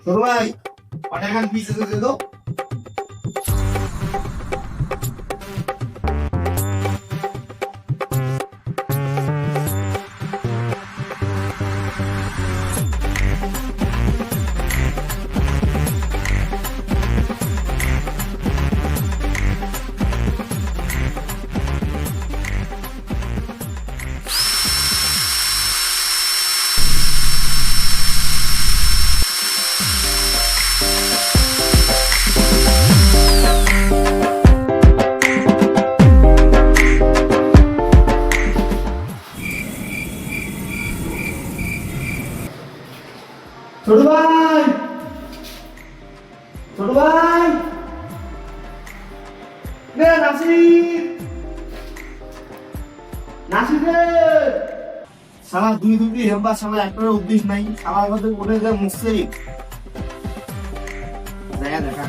ছোট ভাই পাঠাখান পিস এসে দে তো। ছোট ভাই, ছোট ভাই, রে নাসির, নাসির রে। সালা দুই দুটি হেম্বা সালা একটার উদ্দেশ নাই, সালা আমাদের মনে যায় মুখছে দেখা দেখা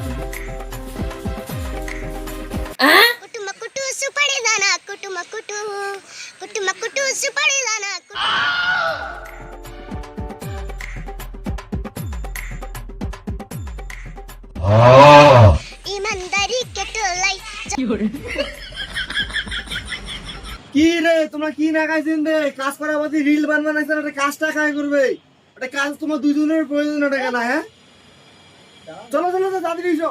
కుటుమకుటు సుపడేదానా కుటుమకుటు కుటుమకుటు సుపడేదానా ইমানদারি কেটলাই কি রে তোমরা কি না খাইছেন রে? কাজ করা বাদে রিল বানাইছেন, একটা কাজটা খাই করবে, একটা কাজ তোমার দুইজনের প্রয়োজন টাকা না। হ্যাঁ চলো চলো তো তাড়াতাড়ি এসো।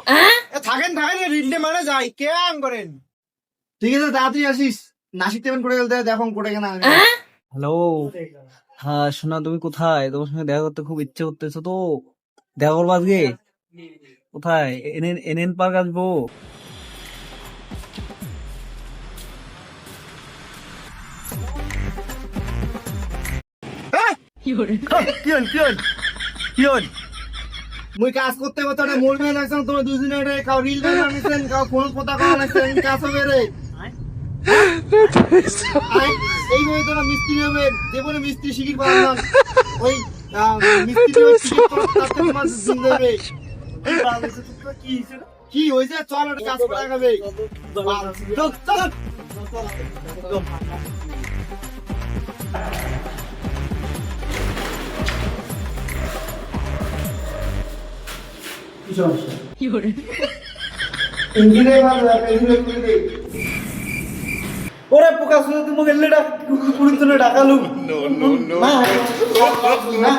থাকেন থাকেন রিলডে মানে যাই কে আন করেন। ঠিক আছে তাড়াতাড়ি আসিস। নাসিক টেবিল করে গেলতে দেখো কোটে কেনা। হ্যালো, হ্যাঁ শোনা, তুমি কোথায়? তোমার সঙ্গে দেখা করতে খুব ইচ্ছে করতেছো তো, দেখা করবো আজকে? কোথায়? এনএন পার্ক আসবো? কি হল কি হল কি হল? মুই কাজ করতে করতে একটা মোর ম্যান আছেন, তোমরা দুজনে এটা কাউ রিল বানাইছেন, কাউ ফোন কথা বানাইছেন, কাজ হবে রে। এইভাবে তোরা মিস্ত্রি হবে, জীবনে মিস্ত্রি শিখির পারলাম ওই মিস্ত্রি তাতে তোমার দিন দেবে। কি হয়েছে? চল একটা কাজ করা যাবে। চল চল ওরে পোকা শুনে তুমি গেলে পুরিন জন্য ডাকালু না